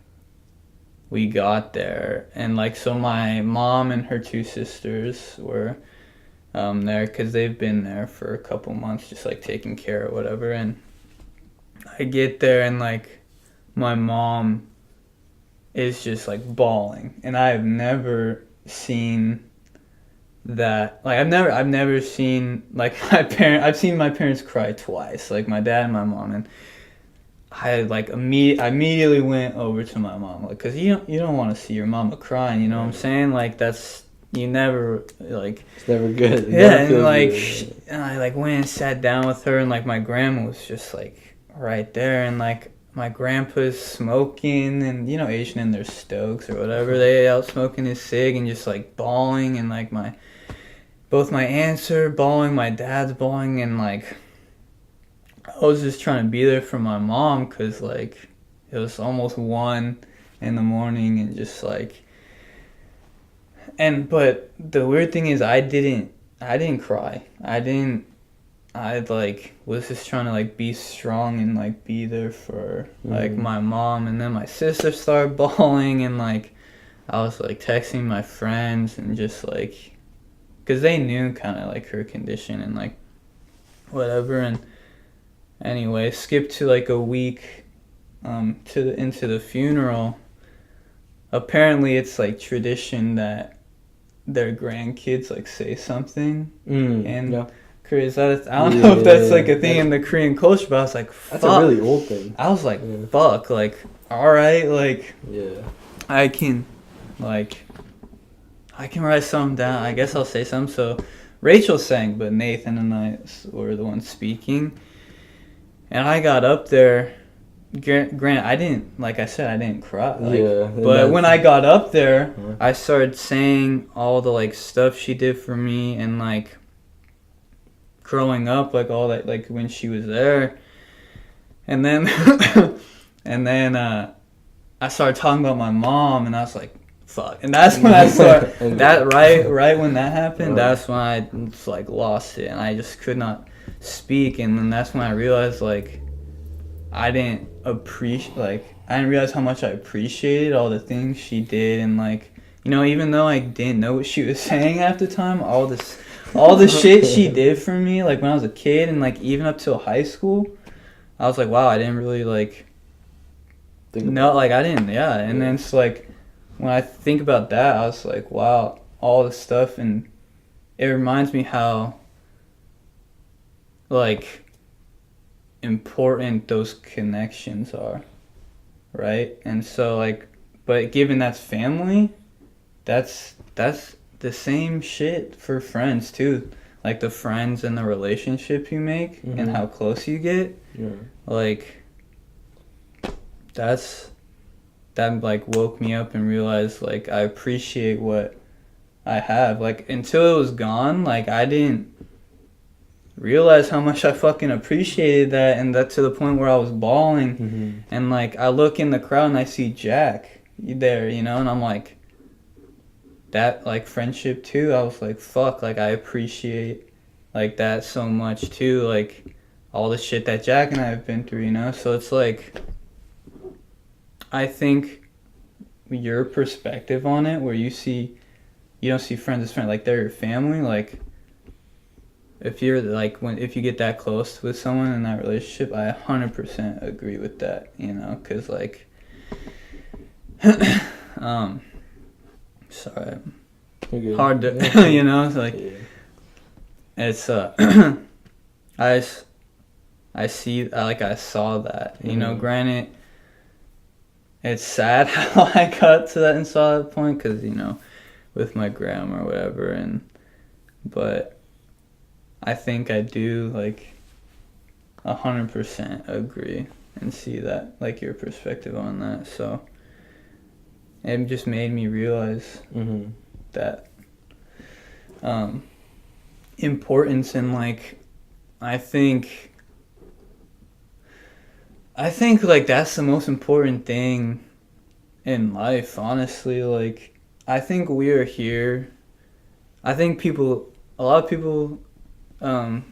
we got there, and like so my mom and her two sisters were there because they've been there for a couple months, just like taking care or whatever. And I get there and like my mom is just like bawling, and I have never seen that. Like I've never seen like I've seen my parents cry twice, like my dad and my mom. And I like I immediately went over to my mom, like, cause you don't want to see your mama crying, you know what I'm saying? Like that's, you never, like, it's never good. Yeah, and like and I like went and sat down with her, and like my grandma was just like right there, and like my grandpa's smoking, and you know Asian in their stokes or whatever, they out smoking his cig and just like bawling, and like both my aunts are bawling, my dad's bawling, and like I was just trying to be there for my mom because like it was almost 1 in the morning, and just like, but the weird thing is I didn't cry. I like was just trying to like be strong and like be there for like my mom. And then my sister started bawling, and like I was like texting my friends and just like, because they knew kind of like her condition and like whatever. And anyway, skip to like a week into the funeral. Apparently it's like tradition that their grandkids like say something, and yeah. Korea's I don't know if that's like a thing in the Korean culture, but I was like, fuck. That's a really old thing. I was like, fuck, like, all right, like, I can write something down. I guess I'll say something. So Rachel sang, but Nathan and I were the ones speaking, and I got up there. Grant, I didn't, like I said, I didn't cry. Like, but when I got up there, I started saying all the like stuff she did for me, and like growing up, like all that, like when she was there, and then I started talking about my mom, and I was like, fuck. And that's when I started that right when that happened. That's when I just, like lost it, and I just could not speak. And then that's when I realized like I didn't realize how much I appreciated all the things she did, and like, you know, even though I didn't know what she was saying half the time, all the shit she did for me, like when I was a kid, and like even up till high school, I was like, wow, I didn't really like I didn't, and then it's like when I think about that, I was like, wow, all the stuff. And it reminds me how like important those connections are, right? And so like, but given that's family, that's the same shit for friends too, like the friends and the relationship you make and how close you get. Like that like woke me up and realized like I appreciate what I have. Like until it was gone, like I didn't realize how much I fucking appreciated that, and that to the point where I was bawling. And like I look in the crowd and I see Jack there, you know, and I'm like, that like friendship too, I was like, fuck, like I appreciate like that so much too, like all the shit that Jack and I have been through, you know. So it's like, I think your perspective on it, where you don't see friends as friends, like they're your family, like if you're like if you get that close with someone in that relationship, I 100% agree with that, you know, because like sorry, hard to you know, it's like it's I saw that, you know. Granted, it's sad how I got to that and saw that point, because, you know, with my grandma or whatever, but I think I do like 100% agree and see that, like your perspective on that. So it just made me realize that importance. And like I think I think like that's the most important thing in life, honestly. Like, I think we are here. I think a lot of people, um,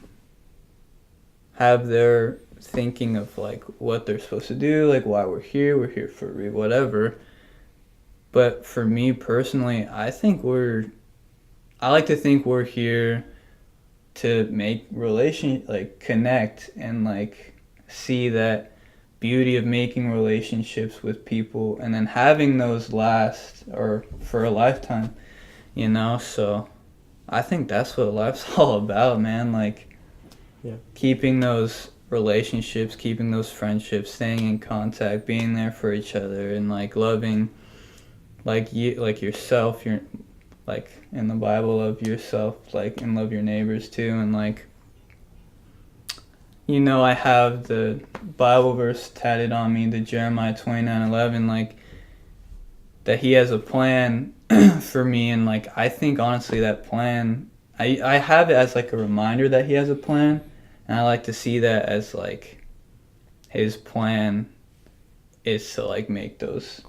have their thinking of like what they're supposed to do, like why we're here. We're here for whatever. But for me personally, I like to think we're here to make connect and like see that beauty of making relationships with people and then having those last or for a lifetime, so I think that's what life's all about, man. Like, yeah, keeping those relationships, keeping those friendships, staying in contact, being there for each other, and like loving like yourself, you're like in the Bible, love yourself, like, and love your neighbors too. And like, I have the Bible verse tatted on me, the Jeremiah 29:11, like that he has a plan for me. And like, I think honestly that plan, I have it as like a reminder that he has a plan, and I like to see that as like his plan is to like make those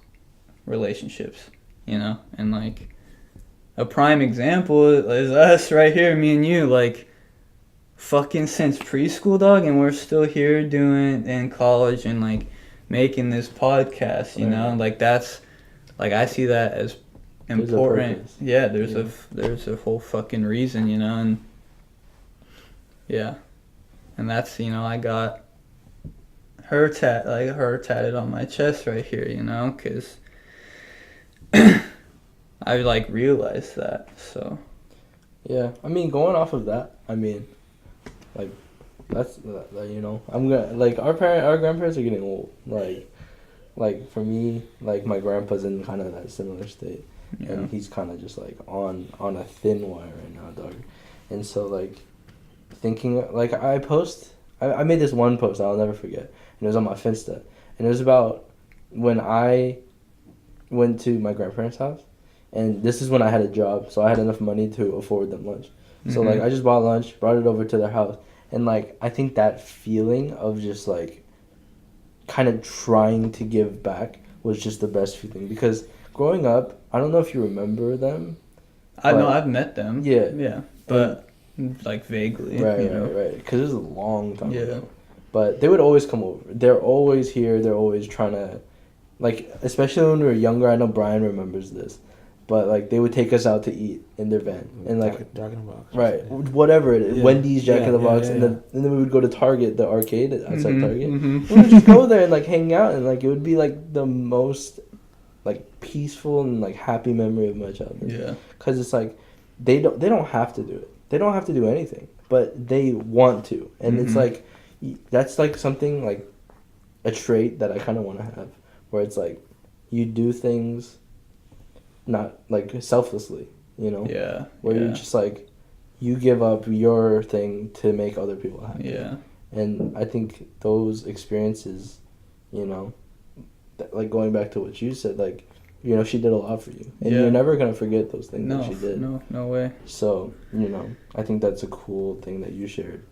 relationships, and like a prime example is us right here, me and you, like fucking since preschool, dog, and we're still here doing in college and like making this podcast, like that's like I see that as important. Yeah, there's a whole fucking reason, and yeah, and that's I got her tatted on my chest right here, because I like realized that. So yeah, I mean, going off of that, I mean, like, that's I'm gonna like our grandparents are getting old. Like for me, like my grandpa's in kind of that similar state, and he's kind of just like on a thin wire right now, dog. And so like thinking like I made this one post I'll never forget, and it was on my Finsta, and it was about when I went to my grandparents' house, and this is when I had a job, so I had enough money to afford them lunch. So like I just bought lunch, brought it over to their house, and like I think that feeling of just like kind of trying to give back was just the best feeling, because growing up, I don't know if you remember them. I know I've met them. Yeah, but like vaguely. Right. Because it was a long time ago. But they would always come over. They're always here. They're always trying to, like, especially when we were younger. I know Brian remembers this. But, like, they would take us out to eat in their van. And, like, Jack in the Box. Right. Whatever it is. Yeah. Wendy's, Jack in the Box. And then we would go to Target, the arcade outside Target. We would just go there and, like, hang out. And, like, it would be, like, the most, like, peaceful and, like, happy memory of my childhood. Yeah. Because it's, like, they don't have to do it. They don't have to do anything. But they want to. And it's, like, that's, like, something, like, a trait that I kind of want to have. Where it's, like, you do things not like selflessly, Yeah. Where you just like you give up your thing to make other people happy. Yeah. And I think those experiences, like going back to what you said, like, she did a lot for you, and you're never gonna forget those things that she did. No way. So I think that's a cool thing that you shared,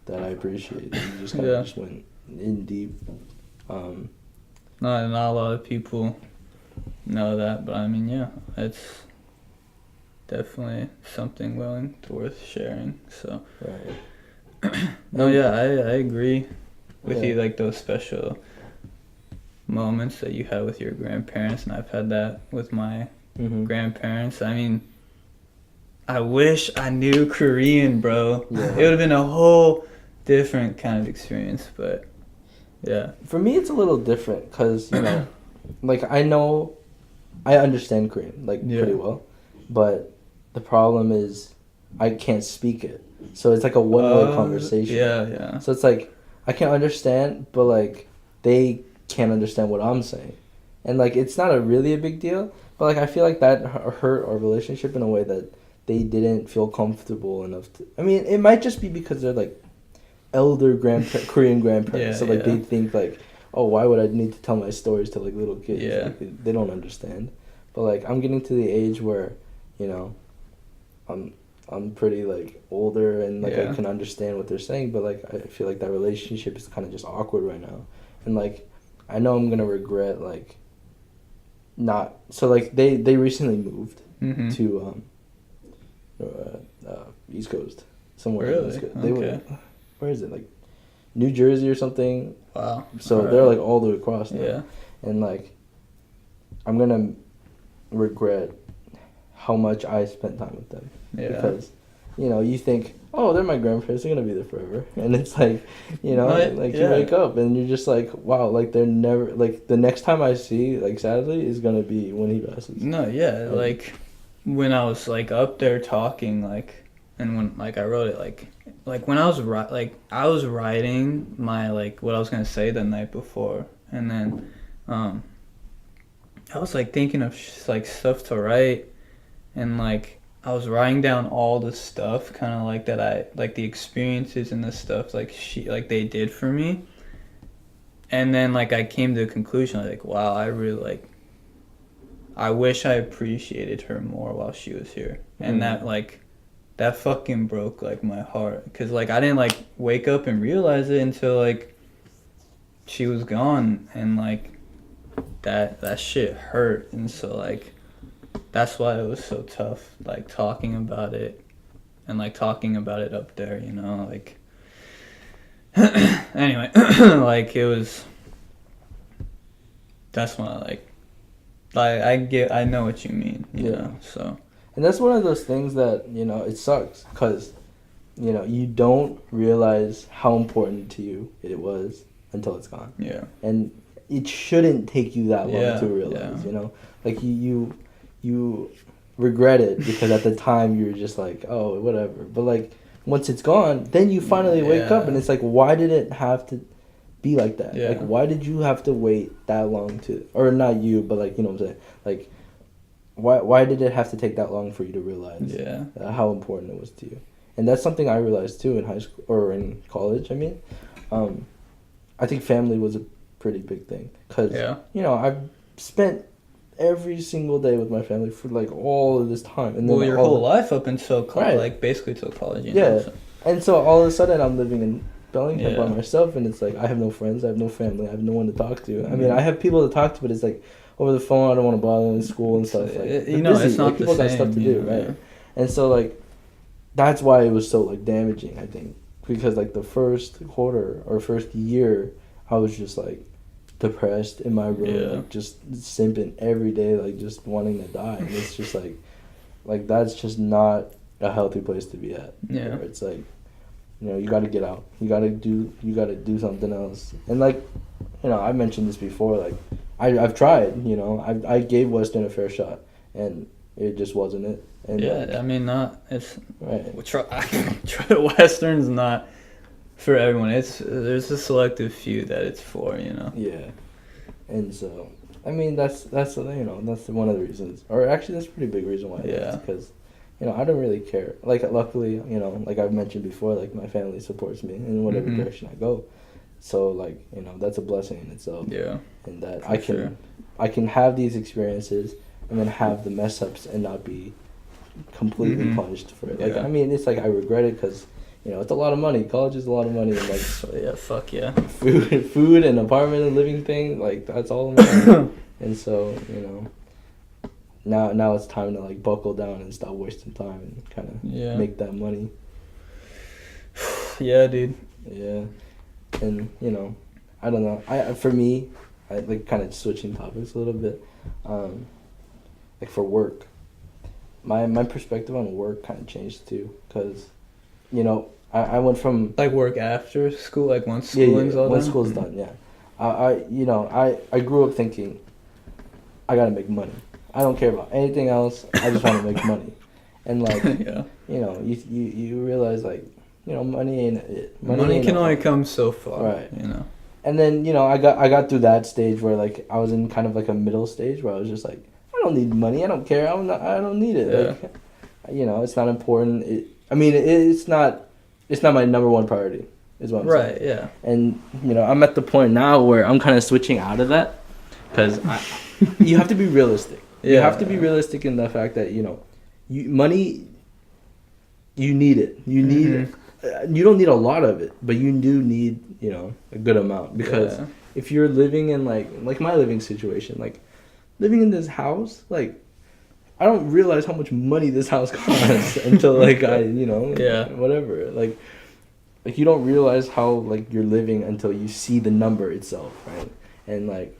that I appreciate. You just kind of just went in deep. Not a lot of people know that, but I mean, it's definitely something worth sharing. So right. I agree with you, like those special moments that you had with your grandparents, and I've had that with my grandparents. I mean, I wish I knew Korean, bro. It would have been a whole different kind of experience, but yeah. For me, it's a little different because like I understand Korean pretty well, but the problem is I can't speak it, so it's like a one-way conversation. Yeah. So it's like I can understand, but like they can't understand what I'm saying, and like it's not really a big deal, but like I feel like that hurt our relationship in a way that they didn't feel comfortable enough to. I mean, it might just be because they're like elder Korean grandparents, so like they think like, oh, why would I need to tell my stories to like little kids? Yeah. Like, they don't understand. But like I'm getting to the age where, I'm pretty like older and like I can understand what they're saying, but like I feel like that relationship is kind of just awkward right now. and like I know I'm gonna regret like not. So like they recently moved to East Coast somewhere. Really? East Coast. They were, where is it, like New Jersey or something? Wow. So they're like all the way across now. Yeah. And like I'm gonna regret how much I spent time with them. Yeah. Because, you know, you think, oh, they're my grandparents, they're gonna be there forever. And it's like, you know, like you wake up and you're just like, wow, like they're never, like the next time I see, like sadly, is gonna be when he passes. No, yeah, like when I was like up there talking, like, and when like I wrote it, like when I was I was writing my like what I was gonna say the night before, and then I was like thinking of like stuff to write, and like I was writing down all the stuff kind of like that I like the experiences and the stuff like they did for me, and then like I came to a conclusion like, wow, I really like, I wish I appreciated her more while she was here, and that fucking broke like my heart, because like I didn't like wake up and realize it until like she was gone, and like that shit hurt. And so like that's why it was so tough like talking about it, and like talking about it up there, you know, like anyway. Like it was, that's when I know what you mean, you know. So, and that's one of those things that, you know, it sucks because, you know, you don't realize how important to you it was until it's gone. Yeah. And it shouldn't take you that long to realize, you know? Like, you regret it because at the time you were just like, oh, whatever. But, like, once it's gone, then you finally wake up and it's like, why did it have to be like that? Yeah. Like, why did you have to wait that long to... Or not you, but, like, you know what I'm saying? Like, why did it have to take that long for you to realize how important it was to you? And that's something I realized, too, in high school... Or in college, I mean. I think family was a pretty big thing. Because, you know, I've spent every single day with my family for, like, all of this time. And then your whole life up until college, like, basically till college, you know? So. And so all of a sudden I'm living in Bellingham by myself, and it's like I have no friends, I have no family, I have no one to talk to. I mean, I have people to talk to, but it's like over the phone, I don't want to bother them in school and stuff. Like, you know, busy. it's not like, people the got same, stuff to do, right? And so, like, that's why it was so, like, damaging, I think. Because, like, the first quarter or first year, I was just, like, depressed in my room, like, just simping every day, like, just wanting to die. And it's just, like, that's just not a healthy place to be at. Yeah. Where it's, like, you know, you got to get out. You got to do something else. And, like, you know, I mentioned this before, like, I've tried, you know. I gave Western a fair shot, and it just wasn't it. And I mean, it's... Right. Western's not for everyone. There's a selective few that it's for, you know. Yeah. And so, I mean, that's you know, that's one of the reasons. Or actually, that's a pretty big reason why. Yeah. Because, you know, I don't really care. Like, luckily, you know, like I've mentioned before, like, my family supports me in whatever direction I go. So, like, you know, that's a blessing in itself. Yeah. And that I can have these experiences and then have the mess ups and not be completely punished for it. Like, I mean, it's like I regret it because, you know, it's a lot of money. College is a lot of money. And, like, fuck yeah. Food and apartment and living thing, like, that's all money. And so, you know, now it's time to, like, buckle down and stop wasting time and kind of make that money. Yeah, dude. Yeah. And, you know, I don't know. For me, I like kind of switching topics a little bit. Like, for work, my perspective on work kind of changed too, because, you know, I went from like work after school, like once schooling's all done. Once school's done, yeah. I grew up thinking, I gotta make money. I don't care about anything else. I just want to make money, and like, you know, you realize, like, you know, money ain't it. Money can only come so far, right? You know. And then, you know, I got through that stage where, like, I was in kind of like a middle stage where I was just like, I don't need money. I don't care. I don't need it. Yeah. Like, you know, it's not important. It's not my number one priority, is what I'm saying. Right, yeah. And, you know, I'm at the point now where I'm kind of switching out of that, because you have to be realistic. Yeah. You have to be realistic in the fact that, you know, money, you need it. You need you don't need a lot of it, but you do need, you know, a good amount, because if you're living in like my living situation, like living in this house, like I don't realize how much money this house costs until like I, whatever. Like you don't realize how like you're living until you see the number itself, right? And like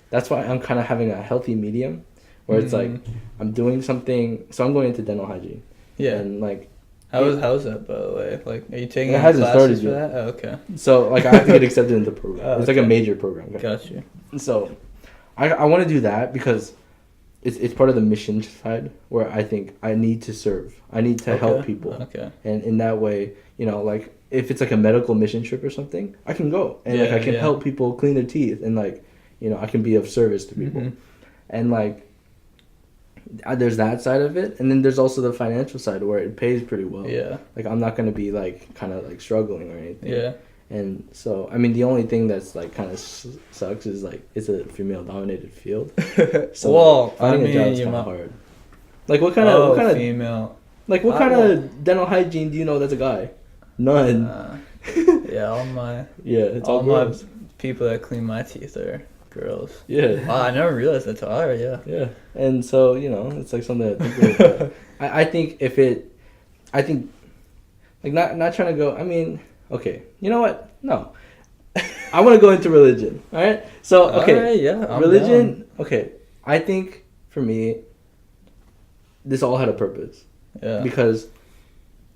that's why I'm kind of having a healthy medium where it's like I'm doing something. So I'm going into dental hygiene. Yeah. And like how's that, by the way? Like, are you taking it hasn't classes started for yet. that? Oh, okay. So like I have to get accepted into the program. It's like a major program. Okay? Gotcha. So I want to do that because it's part of the mission side where I think I need to serve. I need to help people. Okay. And in that way, like if it's like a medical mission trip or something, I can go and like I can help people clean their teeth and like I can be of service to people. And like there's that side of it, and then there's also the financial side where it pays pretty well. Yeah. Like I'm not gonna be like kind of like struggling or anything. Yeah. And so I mean the only thing that's like kind of sucks is like it's a female dominated field. So well, finding a job is kind of hard. Like what kind of female? Like what kind of dental hygiene do you know that's a guy? None. Yeah, all my it's all my people that clean my teeth are girls. Yeah. Wow, I never realized that. All right, yeah. Yeah, and so it's like something to think about. I think like not trying to go. I mean, okay, you know what? No, I want to go into religion. All right. So okay, all right, yeah, I'm religion. down. Okay, I think for me, this all had a purpose. Yeah. Because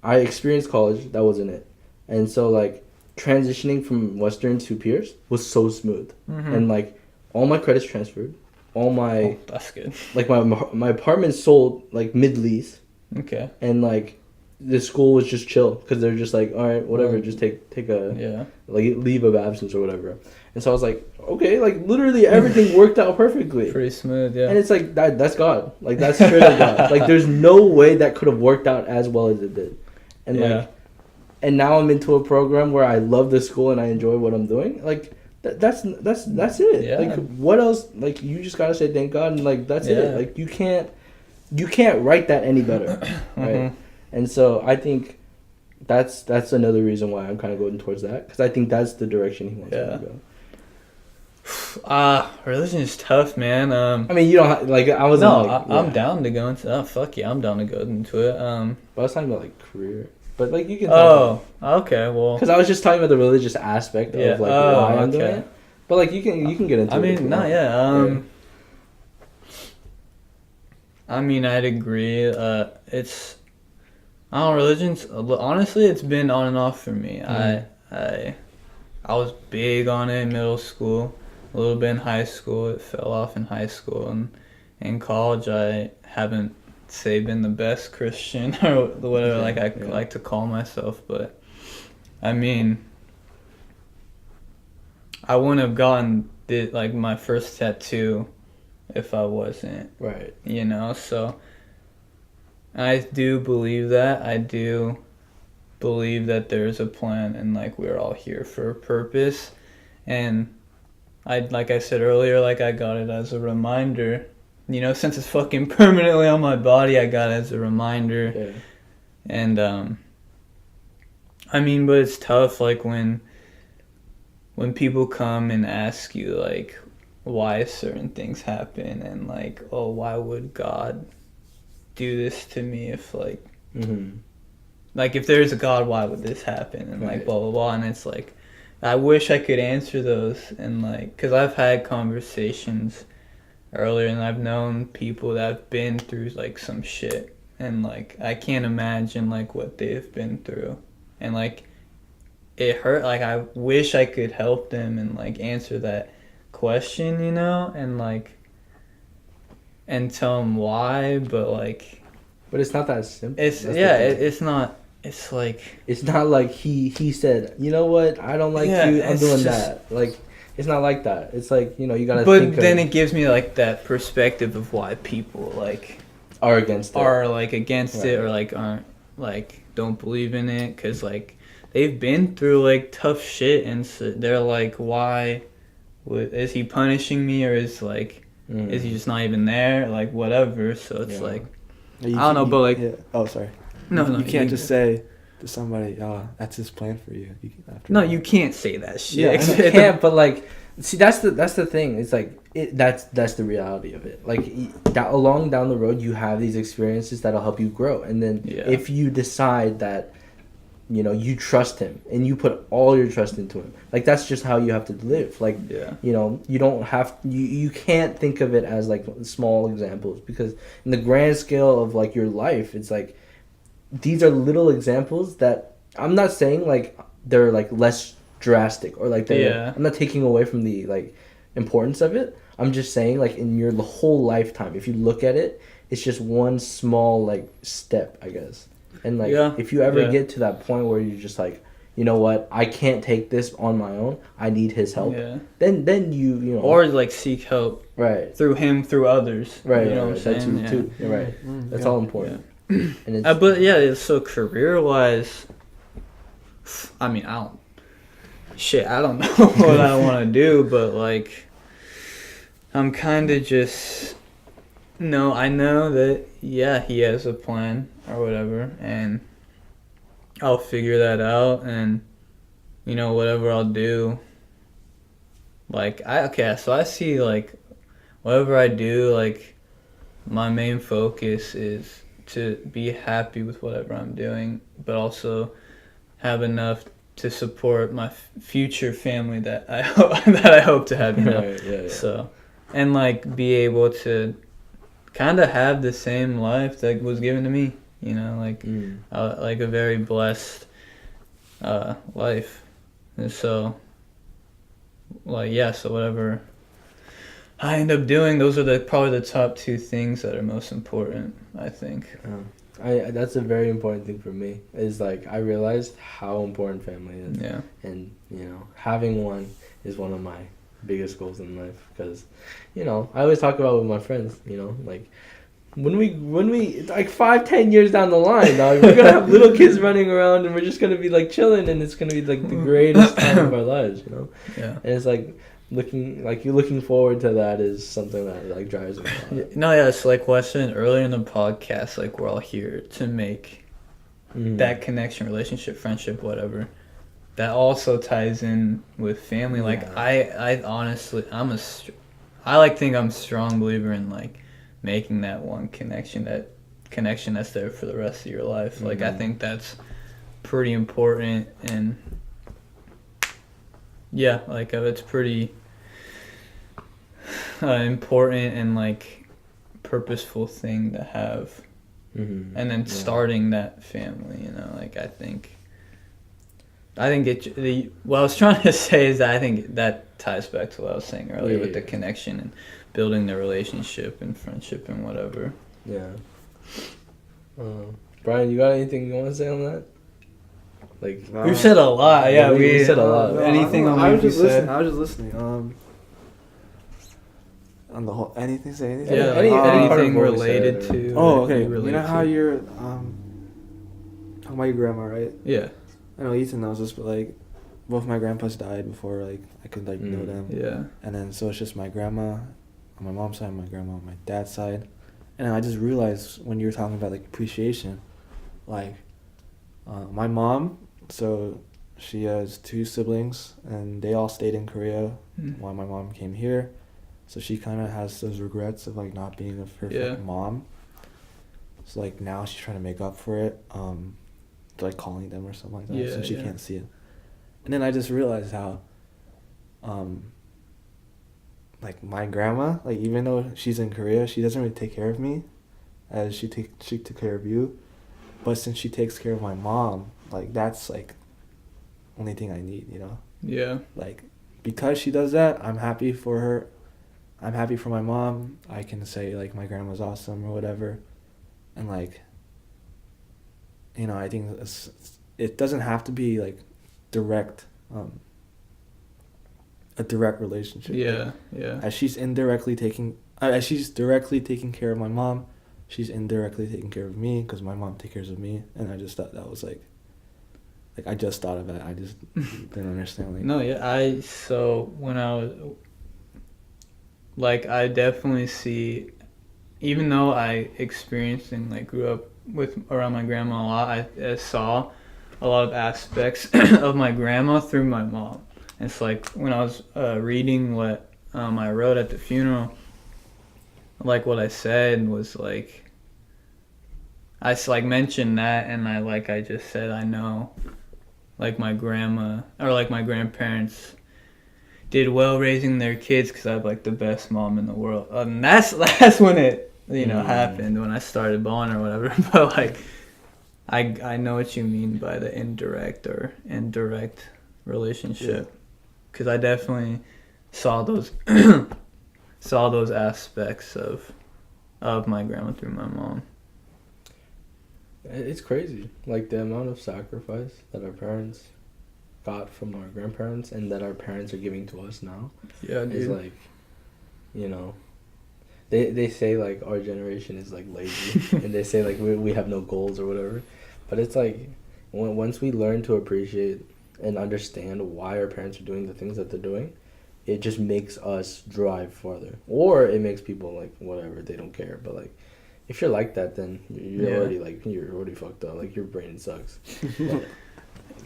I experienced college, that wasn't it, and so like transitioning from Western to Pierce was so smooth, and like all my credits transferred, all my that's good. Like my apartment sold like mid lease. Okay. And like the school was just chill because they're just like, all right, whatever, just take a like leave of absence or whatever. And so I was like, okay, like literally everything worked out perfectly. Pretty smooth, yeah. And it's like that's God, like that's straight up God. Like there's no way that could have worked out as well as it did. And like, and now I'm into a program where I love the school and I enjoy what I'm doing. Like that's it. Yeah. Like what else? Like you just gotta say thank God and like that's it. Like you can't write that any better, right? And so I think that's another reason why I'm kind of going towards that because I think that's the direction he wants me to go. Religion is tough, man. I mean, you don't like. I wasn't. No, like, I'm down to go into. Oh fuck yeah, I'm down to go into it. But I was talking about like career, but like you can. Okay, well. Because I was just talking about the religious aspect of like why I'm doing it. But like you can get into. I mean, I mean, I'd agree. It's. I don't know, religion's honestly it's been on and off for me. I was big on it in middle school, a little bit in high school. It fell off in high school, and in college I haven't been the best Christian or whatever like to call myself. But I mean, I wouldn't have gotten my first tattoo if I wasn't right. So. I do believe that. I do believe that there's a plan and like we're all here for a purpose. And like I said earlier, like I got it as a reminder. Since it's fucking permanently on my body, I got it as a reminder. Yeah. And I mean, but it's tough like when people come and ask you like why certain things happen and like, oh, why would God do this to me if like like if there's a God, why would this happen and like blah blah blah. And it's like I wish I could answer those and like because I've had conversations earlier and I've known people that have been through like some shit and like I can't imagine like what they've been through and like it hurt. Like I wish I could help them and like answer that question, and like and tell him why, but it's not that simple. It's not. It's like it's not like he said, you know what, I don't like you, I'm doing that. Like it's not like that. It's like, you gotta. But then it gives me like that perspective of why people like are against it, it, or like aren't like don't believe in it because like they've been through like tough shit and so they're like, why is he punishing me or is like. Is he just not even there? Like, whatever. So it's like, I don't know, but like... Oh, sorry. No, you can't just say, to somebody, that's his plan for you. No, you can't say that shit. Yeah, you can't. But like, see, that's the thing. It's like that's the reality of it. Like along down the road, you have these experiences that'll help you grow, and then if you decide that, you know, you trust him and you put all your trust into him, like that's just how you have to live. Like, you know, you don't have you can't think of it as like small examples, because in the grand scale of like your life, it's like these are little examples that I'm not saying like they're like less drastic or like they're I'm not taking away from the like importance of it. I'm just saying like in your whole lifetime, if you look at it, it's just one small like step, I guess. And like if you ever get to that point where you're just like, you know what, I can't take this on my own, I need his help, then you know, or like seek help through him, through others, you know what I'm saying? Too. You're right. That's all important. And it's, but it's so career wise, I mean, I don't know what I want to do, but like I'm kind of just I know that he has a plan or whatever, and I'll figure that out, and you know, whatever I'll do, like so I see like whatever I do, like my main focus is to be happy with whatever I'm doing, but also have enough to support my future family that I hope to have, you know. So, and like be able to kind of have the same life that was given to me, you know, like like a very blessed life. And so like so whatever I end up doing, those are probably the top two things that are most important, I think. That's a very important thing for me, is like I realized how important family is. Yeah. And you know, having one is one of my biggest goals in life, because you know, I always talk about it with my friends, you know, like when we like 5-10 years down the line, dog, we're gonna have little kids running around and we're just gonna be like chilling, and it's gonna be like the greatest time of our lives, you know. And it's like looking forward to that is something that like drives me a lot. No, it's like what I said earlier in the podcast, like we're all here to make that connection, relationship, friendship, whatever. That also ties in with family. Like I honestly, I like think I'm a strong believer in like making that one connection, that's there for the rest of your life. Like I think that's pretty important, and like it's pretty important and like purposeful thing to have, and then starting that family, you know, like I think what I was trying to say is that I think that ties back to what I was saying earlier with the connection and building the relationship and friendship and whatever. Brian, you got anything you want to say on that? Like we've said a lot. We said a lot. Anything I was just listening. On the whole, anything. Yeah, anything related to. Oh, okay. You know how you're talking about your grandma, right? Yeah. I know Ethan knows this, but like both my grandpas died before like I could like know them. Yeah. And then so it's just my grandma on my mom's side, my grandma on my dad's side. And I just realized when you were talking about like appreciation, like my mom, so she has 2 siblings and they all stayed in Korea while my mom came here. So she kind of has those regrets of like not being a perfect mom. So like now she's trying to make up for it, like calling them or something like that, so she can't see it. And then I just realized how, like my grandma, like even though she's in Korea, she doesn't really take care of me, as she took care of you. But since she takes care of my mom, like that's like only thing I need, you know. Yeah. Like because she does that, I'm happy for her. I'm happy for my mom. I can say like my grandma's awesome or whatever, and like. You know, I think it doesn't have to be like direct, a direct relationship. As she's directly taking care of my mom, she's indirectly taking care of me because my mom takes care of me, and I just thought that was like I just thought of that. I just didn't understand. Like, no, so when I was like, I definitely see, even though I experienced and like grew up around my grandma a lot, I saw a lot of aspects of my grandma through my mom. It's like when I was reading what I wrote at the funeral, like what I said was like, I like mentioned that, and I just said I know, like my grandma or like my grandparents did well raising their kids because I have like the best mom in the world. And that's when it happened, when I started bawling or whatever. But like I know what you mean by the indirect relationship, because I definitely saw those aspects of my grandma through my mom. It's crazy, like the amount of sacrifice that our parents got from our grandparents and that our parents are giving to us now. Yeah, dude. Is like, they say like our generation is like lazy, and they say like we have no goals or whatever, but it's like once we learn to appreciate and understand why our parents are doing the things that they're doing, it just makes us drive farther, or it makes people like whatever, they don't care. But like, if you're like that, then you're already fucked up. Like your brain sucks.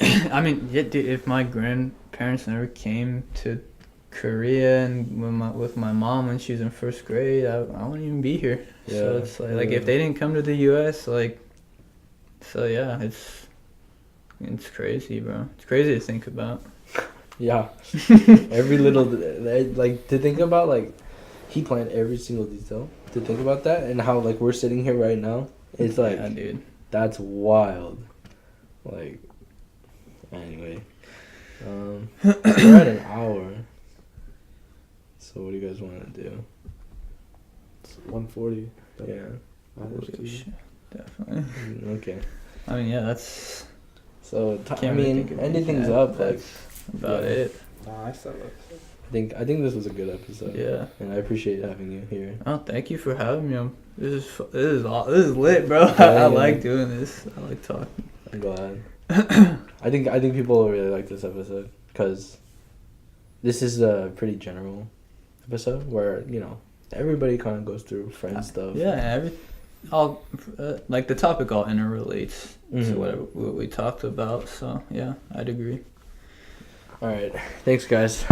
I mean, yeah, dude, if my grandparents never came to Korea and with my mom when she was in first grade, I wouldn't even be here. Yeah. So it's like if they didn't come to the U.S., it's crazy, bro. It's crazy to think about. Yeah. Every little, like, to think about, like, he planned every single detail. To think about that and how, like, we're sitting here right now, it's like, yeah, dude, that's wild. Like, anyway. We're at an hour. So what do you guys want to do? It's 1:40. Yeah. Holy shit. Definitely. Okay. I mean, yeah, that's... So, anything's up, like... About it. Nah, I said that. I think this was a good episode. Yeah. And I appreciate having you here. Oh, thank you for having me. This is lit, bro. I like doing this. I like talking. I'm glad. I think people will really like this episode because this is a pretty general episode where everybody kind of goes through friend stuff. Yeah, like the topic all interrelates to what we talked about. So yeah, I'd agree. All right, thanks guys.